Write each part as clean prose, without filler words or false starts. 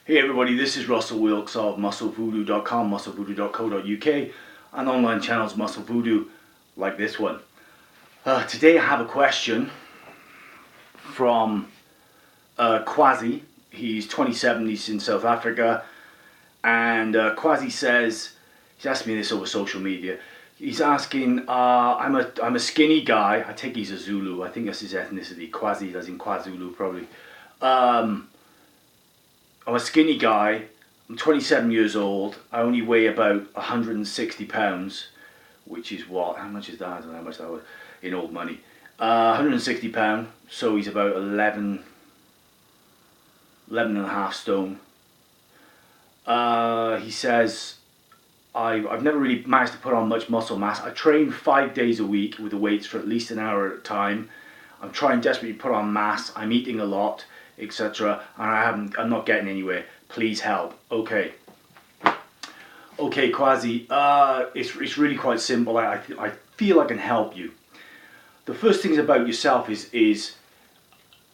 Hey everybody, this is Russell Wilks of musclevoodoo.com, musclevoodoo.co.uk, and online channels Muscle Voodoo like this one. Today I have a question from Quasi. He's 27, he's in South Africa, and Quasi says, he's asked me this over social media. He's asking, I'm a skinny guy. I think he's a Zulu. I think that's his ethnicity. Quasi, as in KwaZulu probably. I'm a skinny guy, I'm 27 years old, I only weigh about 160 pounds, which is what, how much is that? I don't know how much that was in old money. 160 pounds, so he's about 11 and a half stone. He says, I've never really managed to put on much muscle mass. I train 5 days a week with the weights for at least an hour at a time. I'm trying desperately to put on mass, I'm eating a lot, etc. and I'm not getting anywhere. Please help. Okay, Quasi. It's really quite simple. I feel I can help you. The first thing about yourself is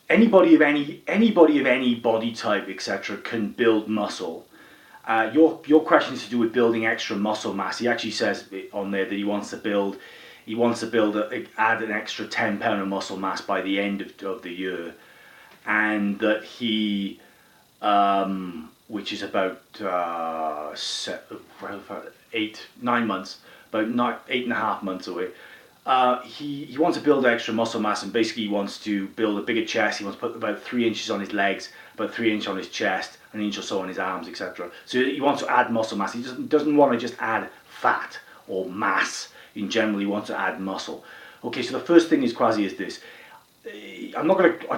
anybody of any body type, etc. can build muscle. Your question is to do with building extra muscle mass. He actually says on there that he wants to add an extra 10 pound of muscle mass by the end of the year. And that he, which is about 9 months, about 8.5 months away. He wants to build extra muscle mass, and basically he wants to build a bigger chest. He wants to put about 3 inches on his legs, about 3 inches on his chest, an inch or so on his arms, etc. So he wants to add muscle mass. He doesn't want to just add fat or mass in general. He wants to add muscle. Okay, so the first thing is, Quasi, is this. I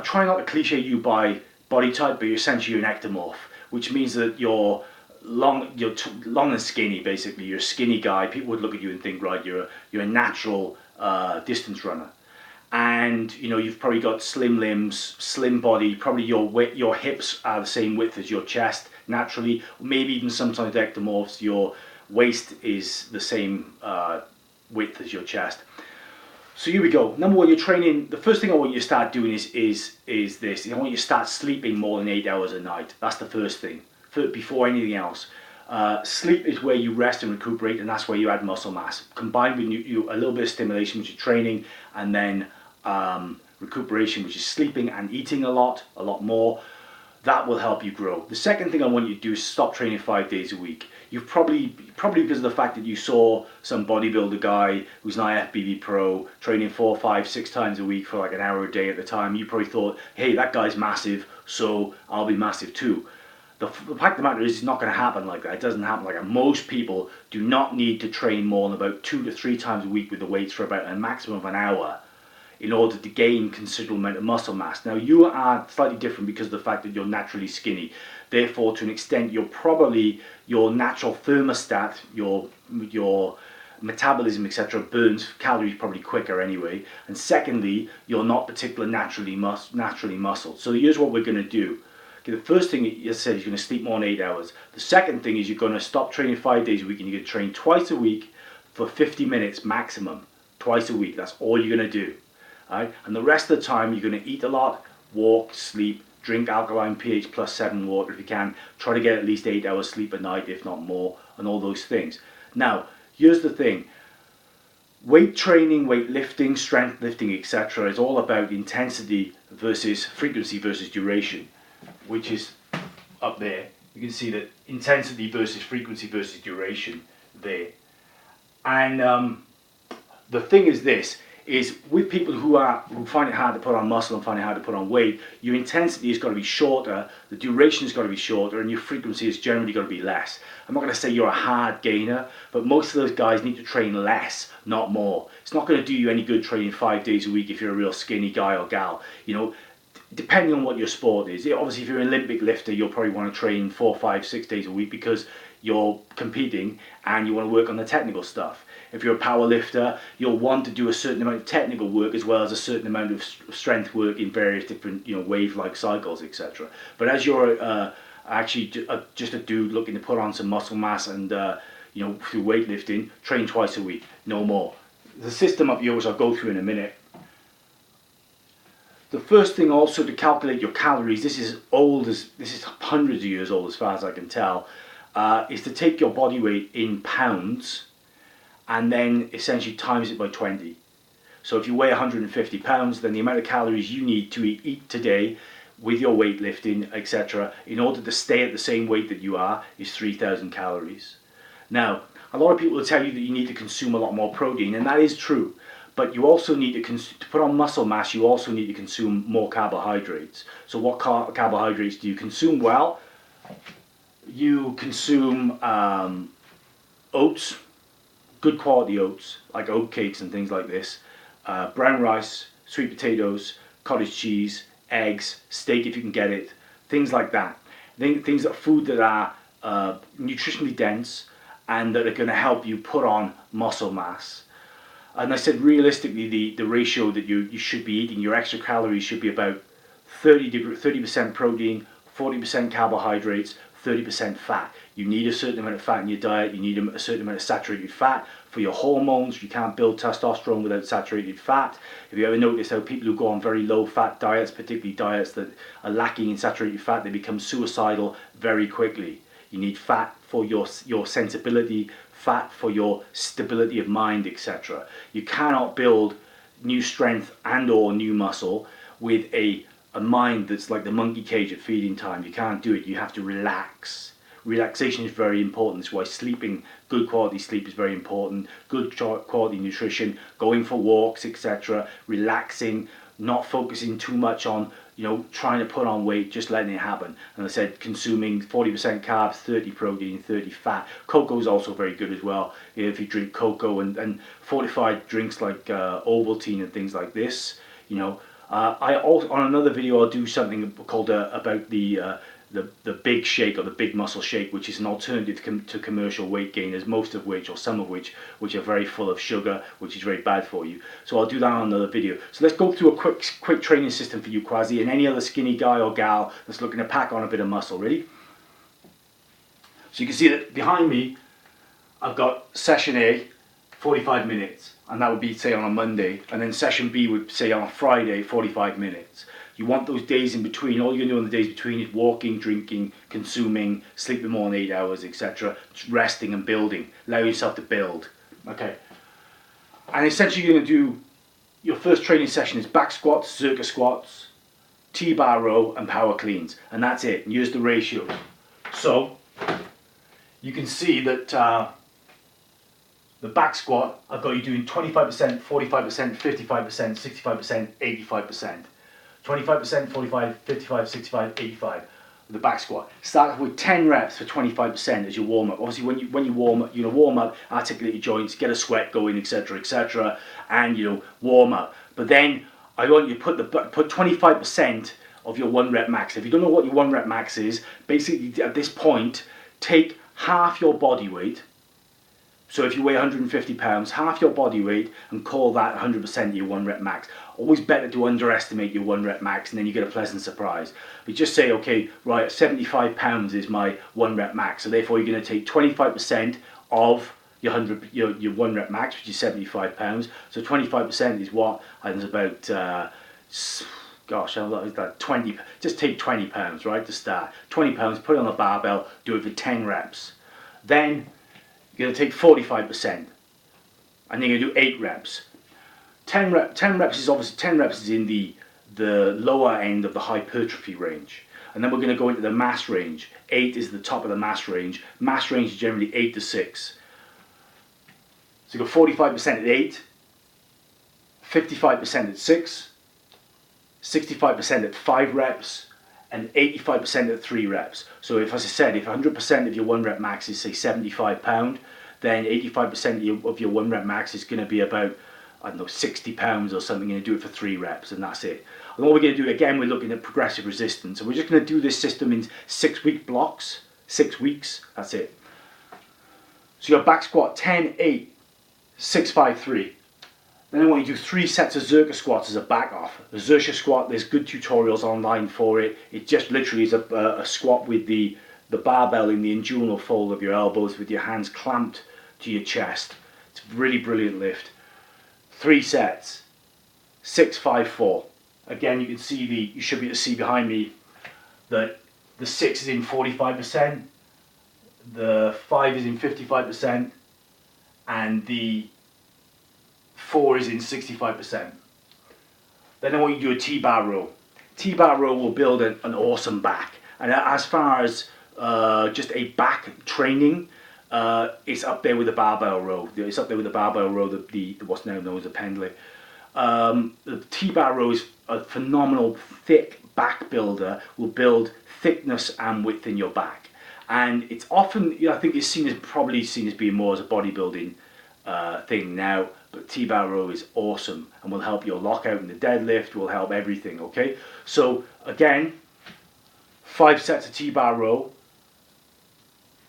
try not to cliche you by body type, but you're essentially an ectomorph, which means that you're long and skinny. Basically, you're a skinny guy. People would look at you and think, right, you're a natural distance runner, and you've probably got slim limbs, slim body. Probably your hips are the same width as your chest naturally. Maybe even sometimes with ectomorphs, your waist is the same width as your chest. So here we go. Number one, you're training. The first thing I want you to start doing is this. I want you to start sleeping more than 8 hours a night. That's the first thing, before anything else. Sleep is where you rest and recuperate, and that's where you add muscle mass. Combined with a little bit of stimulation, which is training, and then recuperation, which is sleeping and eating a lot more. That will help you grow. The second thing I want you to do is stop training 5 days a week. You've probably because of the fact that you saw some bodybuilder guy who's an IFBB pro training 4, 5, 6 times a week for like an hour a day at the time. You probably thought, hey, that guy's massive, so I'll be massive too. The fact of the matter is, it's not going to happen like that. It doesn't happen like that. Most people do not need to train more than about 2 to 3 times a week with the weights for about a maximum of an hour in order to gain considerable amount of muscle mass. Now, you are slightly different because of the fact that you're naturally skinny. Therefore, to an extent, you're probably, your natural thermostat, your metabolism, etc., burns calories probably quicker anyway. And secondly, you're not particularly naturally muscled. So here's what we're going to do. Okay, the first thing you said is you're going to sleep more than 8 hours. The second thing is you're going to stop training 5 days a week, and you're going to train twice a week for 50 minutes maximum. Twice a week. That's all you're going to do. Right? And the rest of the time you're going to eat a lot, walk, sleep, drink alkaline pH +7 water if you can. Try to get at least 8 hours sleep a night, if not more, and all those things. Now, here's the thing. Weight training, weight lifting, strength lifting, etc. is all about intensity versus frequency versus duration, which is up there. You can see that intensity versus frequency versus duration there. And the thing is this. Is with people who find it hard to put on muscle and find it hard to put on weight, your intensity has got to be shorter, the duration has got to be shorter, and your frequency is generally got to be less. I'm not going to say you're a hard gainer, but most of those guys need to train less, not more. It's not going to do you any good training 5 days a week if you're a real skinny guy or gal. Depending on what your sport is. Obviously, if you're an Olympic lifter, you'll probably want to train 4, 5, 6 days a week because you're competing and you want to work on the technical stuff. If you're a power lifter, you'll want to do a certain amount of technical work as well as a certain amount of strength work in various different, wave-like cycles, etc. But as you're actually just a dude looking to put on some muscle mass and through weightlifting, train twice a week, no more. The system up here, which I'll go through in a minute. The first thing also to calculate your calories, this is hundreds of years old as far as I can tell, is to take your body weight in pounds and then essentially times it by 20. So if you weigh 150 pounds, then the amount of calories you need to eat today with your weightlifting, etc., in order to stay at the same weight that you are, is 3,000 calories. Now, a lot of people will tell you that you need to consume a lot more protein, and that is true. But you also need to put on muscle mass, you also need to consume more carbohydrates. So what carbohydrates do you consume? Well, you consume oats, good quality oats, like oat cakes and things like this, brown rice, sweet potatoes, cottage cheese, eggs, steak if you can get it, things like that. Things that are food that are nutritionally dense and that are going to help you put on muscle mass. And I said realistically the ratio that you should be eating, your extra calories should be about 30% protein, 40% carbohydrates, 30% fat. You need a certain amount of fat in your diet, you need a certain amount of saturated fat for your hormones. You can't build testosterone without saturated fat. If you ever notice how people who go on very low fat diets, particularly diets that are lacking in saturated fat, they become suicidal very quickly. You need fat for your sensibility, fat for your stability of mind, etc. You cannot build new strength and or new muscle with a mind that's like the monkey cage at feeding time. You can't do it. You have to relax. Relaxation is very important. That's why sleeping, good quality sleep is very important. Good quality nutrition, going for walks, etc. Relaxing, not focusing too much on, trying to put on weight, just letting it happen. And I said consuming 40% carbs, 30 protein, 30 fat. Cocoa is also very good as well. If you drink cocoa and fortified drinks like Ovaltine and things like this, I also, on another video, I'll do something called about the big shake or the big muscle shake, which is an alternative to commercial weight gainers, most of which or some of which are very full of sugar, which is very bad for you. So I'll do that on another video. So let's go through a quick training system for you, Quasi, and any other skinny guy or gal that's looking to pack on a bit of muscle. Ready? So you can see that behind me, I've got session A, 45 minutes, and that would be, say, on a Monday, and then session B would, say, on a Friday, 45 minutes. You want those days in between. All you're going to do on the days between is walking, drinking, consuming, sleeping more than 8 hours, etc. Resting and building. Allow yourself to build. Okay. And essentially you're going to do, your first training session is back squats, circuit squats, T-bar row, and power cleans. And that's it. And use the ratios. So, you can see that the back squat, I've got you doing 25%, 45%, 55%, 65%, 85%. 25%, 45, 55, 65, 85 with the back squat. Start off with 10 reps for 25% as your warm up. Obviously when you warm up, warm up, articulate your joints, get a sweat going, etc., etc., and warm up. But then I want you to put 25% of your 1 rep max. If you don't know what your 1 rep max is, basically at this point, take half your body weight. So if you weigh 150 pounds, half your body weight, and call that 100% your 1 rep max. Always better to underestimate your 1 rep max, and then you get a pleasant surprise. But just say, okay, right, 75 pounds is my 1 rep max. So therefore you're going to take 25% of your 1 rep max, which is 75 pounds. So 25% is what? And it's about, gosh, how is that? 20. Just take 20 pounds, right, to start. 20 pounds, put it on the barbell, do it for 10 reps. Then you're going to take 45%, and then you're going to do 8 reps. 10 reps is obviously 10 reps is in the lower end of the hypertrophy range, and then we're going to go into the mass range. 8 is the top of the mass range. Mass range is generally 8 to 6. So you go 45% at 8, 55% at 6, 65% at 5 reps, and 85% at 3 reps. So if, as I said, if 100% of your 1 rep max is, say, 75 pound, then 85% of your 1 rep max is going to be about, I don't know, 60 pounds or something, and do it for 3 reps, and that's it. And what we're going to do, again, we're looking at progressive resistance. So we're just going to do this system in 6-week blocks, 6 weeks, that's it. So your back squat, 10, 8, 6, 5, 3. Then I want you to do 3 sets of Zercher squats as a back off. The Zercher squat, there's good tutorials online for it. It just literally is a squat with the barbell in the inguinal fold of your elbows with your hands clamped to your chest. It's a really brilliant lift. 3 sets, 6, 5, 4. again, you can see you should be able to see behind me that the 6 is in 45%, the 5 is in 55%, and the 4 is in 65%. Then I want you to do a T-bar row. T-bar row will build an awesome back. And as far as just a back training, it's up there with the barbell row. It's up there with the barbell row, the what's now known as a pendlay. The T-bar row is a phenomenal thick back builder. Will build thickness and width in your back. And it's often, I think it's probably seen as being more as a bodybuilding thing now. But T-bar row is awesome and will help your lockout in the deadlift, will help everything, okay? So again, 5 sets of T-bar row,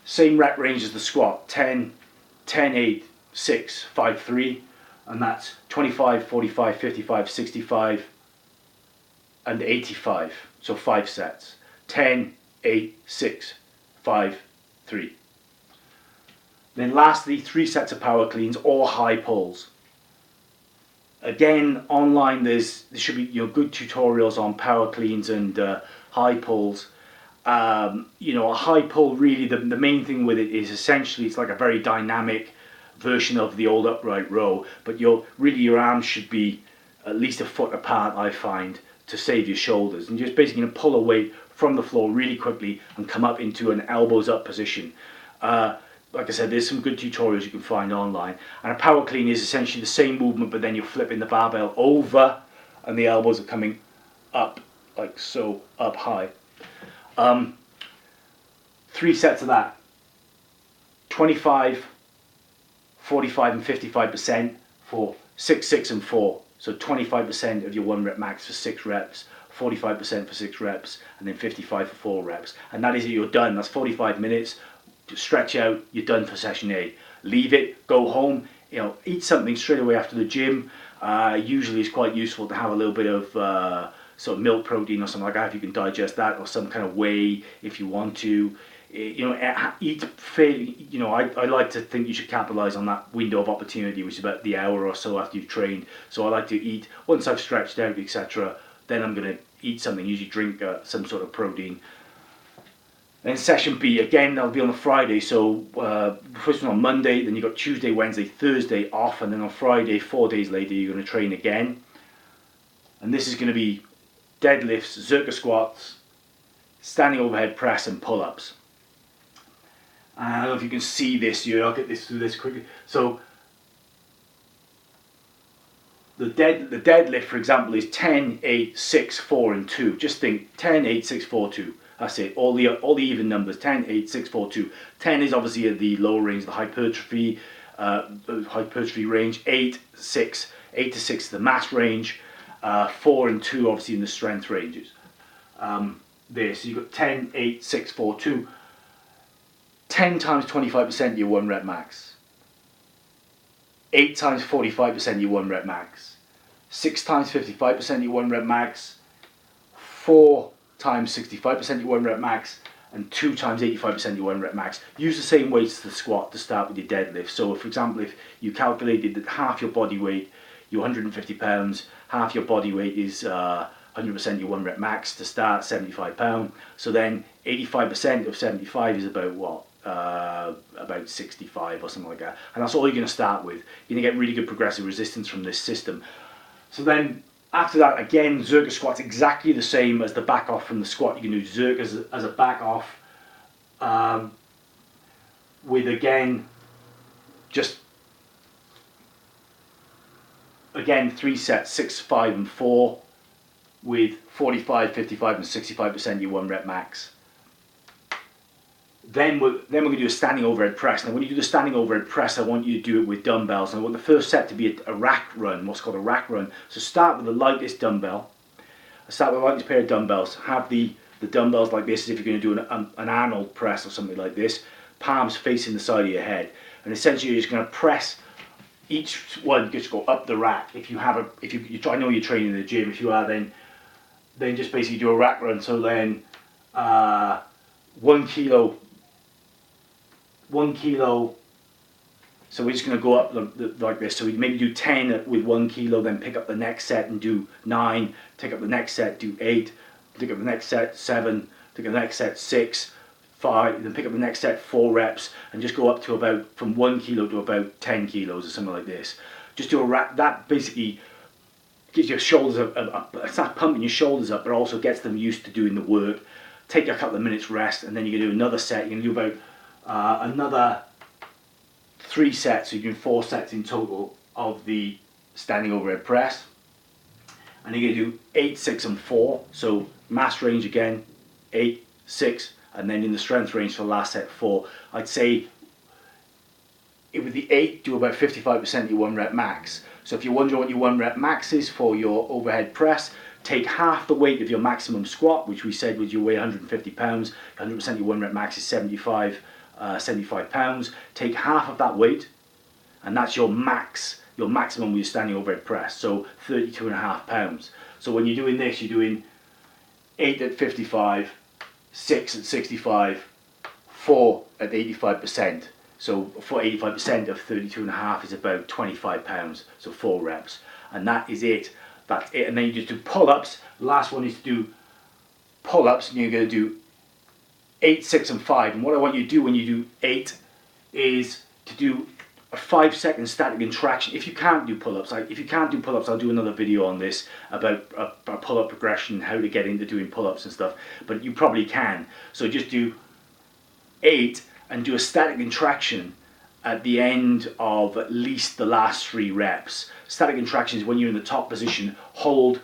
same rep range as the squat, 10, 10, 8, 6, 5, 3, and that's 25, 45, 55, 65, and 85, so 5 sets, 10, 8, 6, 5, 3. Then lastly, 3 sets of power cleans or high pulls. Again, online there should be good tutorials on power cleans and high pulls. A high pull, really the main thing with it is essentially it's like a very dynamic version of the old upright row, but your arms should be at least a foot apart, I find, to save your shoulders. And you're just basically going to pull a weight from the floor really quickly and come up into an elbows up position. Like I said, there's some good tutorials you can find online. And a power clean is essentially the same movement, but then you're flipping the barbell over and the elbows are coming up, like so, up high. 3 sets of that. 25, 45 and 55% for 6, 6 and 4. So 25% of your 1 rep max for 6 reps, 45% for 6 reps, and then 55 for 4 reps. And that is it, you're done. That's 45 minutes. Stretch out, you're done for session A. Leave it, go home, eat something straight away after the gym. Usually it's quite useful to have a little bit of sort of milk protein or something like that if you can digest that, or some kind of whey if you want to. Eat fairly, I like to think you should capitalize on that window of opportunity, which is about the hour or so after you've trained. So I like to eat, once I've stretched out, etc., then I'm going to eat something, usually drink some sort of protein. Then session B, again, that'll be on a Friday, so first one on Monday, then you've got Tuesday, Wednesday, Thursday off, and then on Friday, 4 days later, you're going to train again. And this is going to be deadlifts, Zercher squats, standing overhead press, and pull-ups. I don't know if you can see this here, I'll get this through this quickly. So the deadlift, for example, is 10, 8, 6, 4, and 2. Just think 10, 8, 6, 4, 2. That's it, all the even numbers, 10, 8, 6, 4, 2. 10 is obviously at the lower range, the hypertrophy range. 8 to 6 is the mass range. 4 and 2 obviously in the strength ranges. There, so you've got 10, 8, 6, 4, 2. 10 times 25% your 1 rep max. 8 times 45% your 1 rep max. 6 times 55% your 1 rep max. 4 times 65% your 1 rep max, and 2 times 85% your 1 rep max. Use the same weights as the squat to start with your deadlift. So for example, if you calculated that half your body weight, you're 150 pounds, half your body weight is 100% your 1 rep max to start, 75 pounds. So then 85% of 75 is about what? About 65 or something like that. And that's all you're going to start with. You're going to get really good progressive resistance from this system. So then after that, again, Zercher squats exactly the same as the back off from the squat. You can do Zercher as a back off with, again, just, again, 3 sets, 6, 5 and 4 with 45, 55 and 65% your 1 rep max. Then we're going to do a standing overhead press. Now when you do the standing overhead press, I want you to do it with dumbbells. And I want the first set to be a rack run, what's called a rack run. So start with the lightest dumbbell. Start with the lightest pair of dumbbells. Have the dumbbells like this as if you're going to do an Arnold press or something like this. Palms facing the side of your head. And essentially you're just going to press each one, just go up the rack. If you have I know you're training in the gym. If you are, then just basically do a rack run. So then 1 kilo. So So we're just going to go up like this. So we maybe do 10 with 1 kilo, then pick up the next set and do 9, take up the next set, do 8, pick up the next set, 7, pick up the next set, 6, 5, then pick up the next set, 4 reps, and just go up to about, from 1 kilo to about 10 kilos or something like this. Just do a wrap. That basically gives your shoulders it's not pumping your shoulders up, but also gets them used to doing the work. Take a couple of minutes rest, and then you're going to do another set. You're going to do about another 3 sets, so you're doing 4 sets in total of the standing overhead press. And you're going to do 8, 6 and 4. So mass range again, 8, 6, and then in the strength range for the last set, 4. I'd say with the 8, do about 55% of your 1 rep max. So if you're wondering what your 1 rep max is for your overhead press, take half the weight of your maximum squat, which we said was you weigh 150 pounds. 100% of your 1 rep max is 75 pounds. Take half of that weight, and that's your max, your maximum with your standing overhead press. So 32.5 pounds. So when you're doing this, you're doing 8 at 55, 6 at 65, 4 at 85%. So for 85% of 32.5 is about 25 pounds. So 4 reps, and that is it. That's it. And then you just do pull-ups. Last one is to do pull-ups, and you're going to do 8, 6 and 5. And what I want you to do when you do 8 is to do a 5-second static contraction. If you can't do pull-ups, I'll do another video on this about a pull-up progression, how to get into doing pull-ups and stuff, but you probably can. So just do 8 and do a static contraction at the end of at least the last 3 reps. Static contraction is when you're in the top position, hold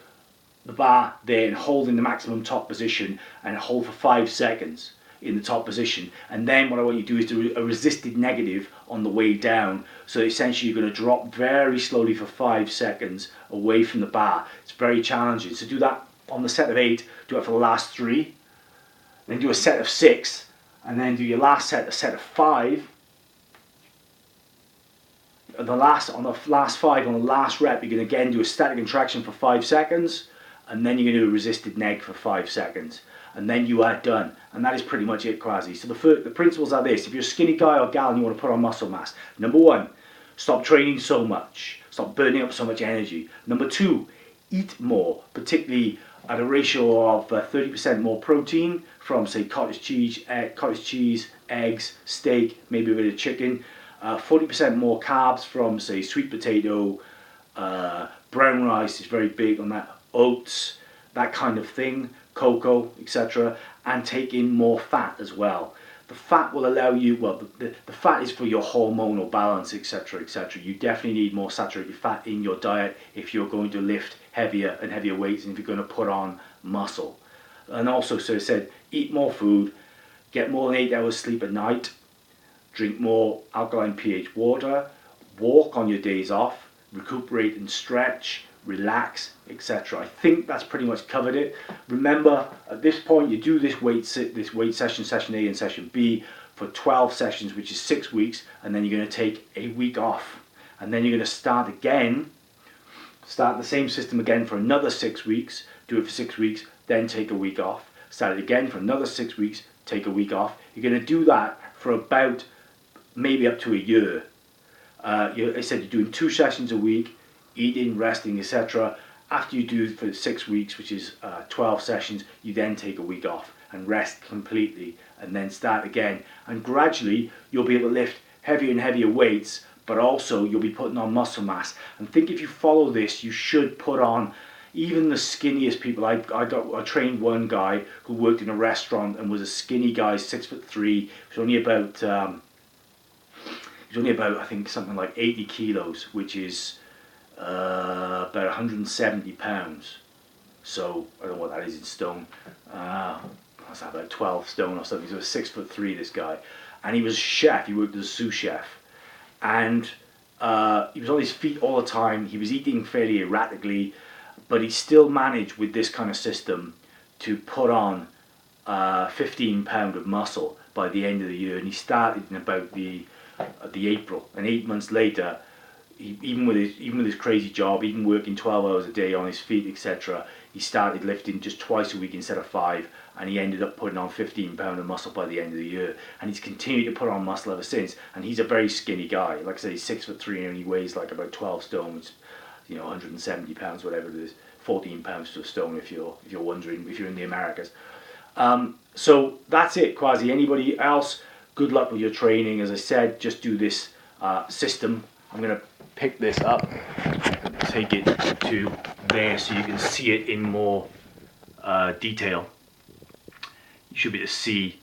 the bar there and hold in the maximum top position and hold for 5 seconds in the top position. And then what I want you to do is do a resisted negative on the way down. So essentially you're going to drop very slowly for 5 seconds away from the bar. It's very challenging. So do that on the set of 8, do it for the last 3, then do a set of 6, and then do your last set, a set of 5. On the last 5, on the last rep, you're going to again do a static contraction for 5 seconds, and then you're going to do a resisted neg for 5 seconds, and then you are done. And that is pretty much it, quasi. So the principles are this: if you're a skinny guy or gal and you want to put on muscle mass, number 1, stop training so much, stop burning up so much energy. Number 2, eat more, particularly at a ratio of 30% more protein from, say, cottage cheese, eggs, steak, maybe a bit of chicken. 40% more carbs from, say, sweet potato, brown rice is very big on that, oats, that kind of thing, cocoa, etc. And take in more fat as well. The fat will allow you, well, the fat is for your hormonal balance, etc., etc. You definitely need more saturated fat in your diet if you're going to lift heavier and heavier weights and if you're going to put on muscle. And also, so I said, eat more food, get more than 8 hours sleep at night, drink more alkaline pH water, walk on your days off, recuperate and stretch, relax, etc. I think that's pretty much covered it. Remember, at this point, you do this weight session, session A and session B, for 12 sessions, which is 6 weeks, and then you're going to take a week off. And then you're going to start again, start the same system again for another 6 weeks, do it for 6 weeks, then take a week off. Start it again for another 6 weeks, take a week off. You're going to do that for about maybe up to a year. I said you're doing 2 sessions a week, eating, resting, etc. After you do for 6 weeks, which is 12 sessions, you then take a week off and rest completely, and then start again. And gradually you'll be able to lift heavier and heavier weights, but also you'll be putting on muscle mass. And think, if you follow this, you should put on, even the skinniest people. I trained one guy who worked in a restaurant and was a skinny guy, 6'3". He was only about I think something like 80 kilos, which is about 170 pounds. So I don't know what that is in stone. That's about 12 stone or something. So he was 6'3", this guy, and he was a chef. He worked as a sous chef, and he was on his feet all the time. He was eating fairly erratically, but he still managed with this kind of system to put on 15 pounds of muscle by the end of the year. And he started in about the April, and 8 months later even with his crazy job, even working 12 hours a day on his feet, etc., he started lifting just twice a week instead of 5, and he ended up putting on 15 pounds of muscle by the end of the year. And he's continued to put on muscle ever since. And he's a very skinny guy. Like I said, he's 6'3" and he weighs like about 12 stone, which, 170 pounds, whatever it is, 14 pounds to a stone if you're wondering, if you're in the Americas. So that's it, Quasi. Anybody else? Good luck with your training. As I said, just do this system. I'm gonna pick this up, take it to there so you can see it in more detail. You should be able to see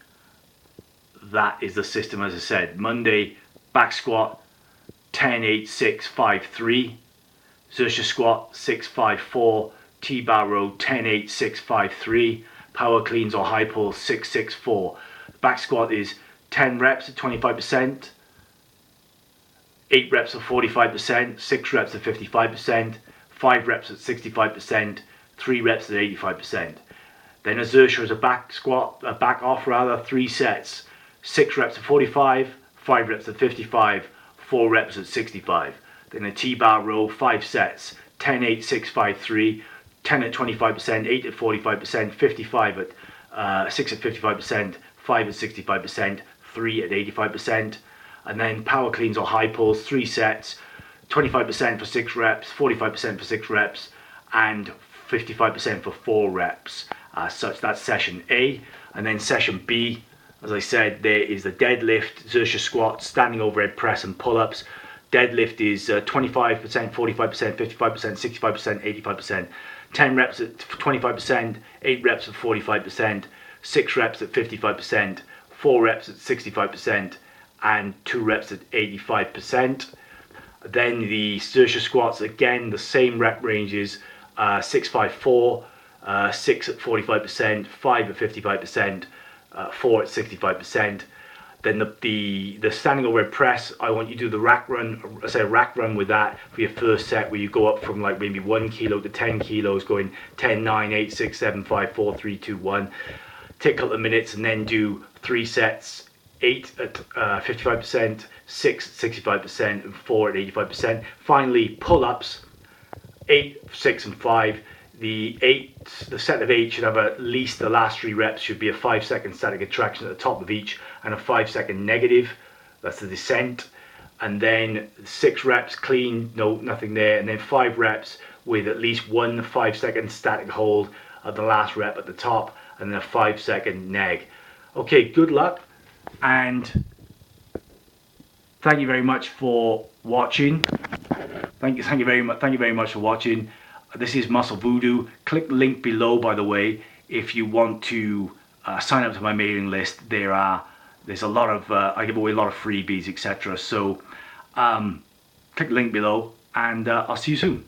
that is the system. As I said, Monday back squat 10, 8, 6, 5, 3, Xerxes squat 6, 5, 4, T-bar row 10, 8, 6, 5, 3, power cleans or high pulls 6, 6, 4. Back squat is 10 reps at 25%, 8 reps at 45%, 6 reps at 55%, 5 reps at 65%, 3 reps at 85%. Then a Xerxes is a back squat, a back off rather, 3 sets, 6 reps at 45, 5 reps at 55, 4 reps at 65. Then a T-bar row, 5 sets, 10, 8, 6, 5, 3, 10 at 25%, 8 at 45%, 55 at 6 at 55%, 5 at 65%, 3 at 85%. And then power cleans or high pulls, 3 sets, 25% for 6 reps, 45% for 6 reps, and 55% for 4 reps. Such that's session A. And then session B, as I said, there is the deadlift, Xerxes squat, standing overhead press and pull-ups. Deadlift is 25%, 45%, 55%, 65%, 85%. 10 reps at 25%, 8 reps at 45%, 6 reps at 55%, 4 reps at 65%, and 2 reps at 85%. Then the Xerxes squats, again the same rep ranges, 6, 5, 4, 6 at 45%, 5 at 55%, 4 at 65%. Then the standing overhead press, I want you to do the rack run, a rack run with that for your first set, where you go up from like maybe 1 kilo to 10 kilos, going 10, 9, 8, 6, 7, 5, 4, 3, 2, 1. Take a couple of minutes and then do 3 sets, 8 at 55%, 6 at 65%, and 4 at 85%. Finally, pull-ups, 8, 6, and 5. The set of 8 should have at least the last 3 reps should be a 5-second static contraction at the top of each and a 5-second negative. That's the descent. And then 6 reps clean, nothing there. And then 5 reps with at least 1 5-second static hold at the last rep at the top, and then a 5-second neg. Okay, good luck, and thank you very much for watching. Thank you very much for watching. This is Muscle Voodoo. Click the link below, by the way, if you want to sign up to my mailing list. There's a lot of I give away a lot of freebies, etc. So click the link below, and I'll see you soon.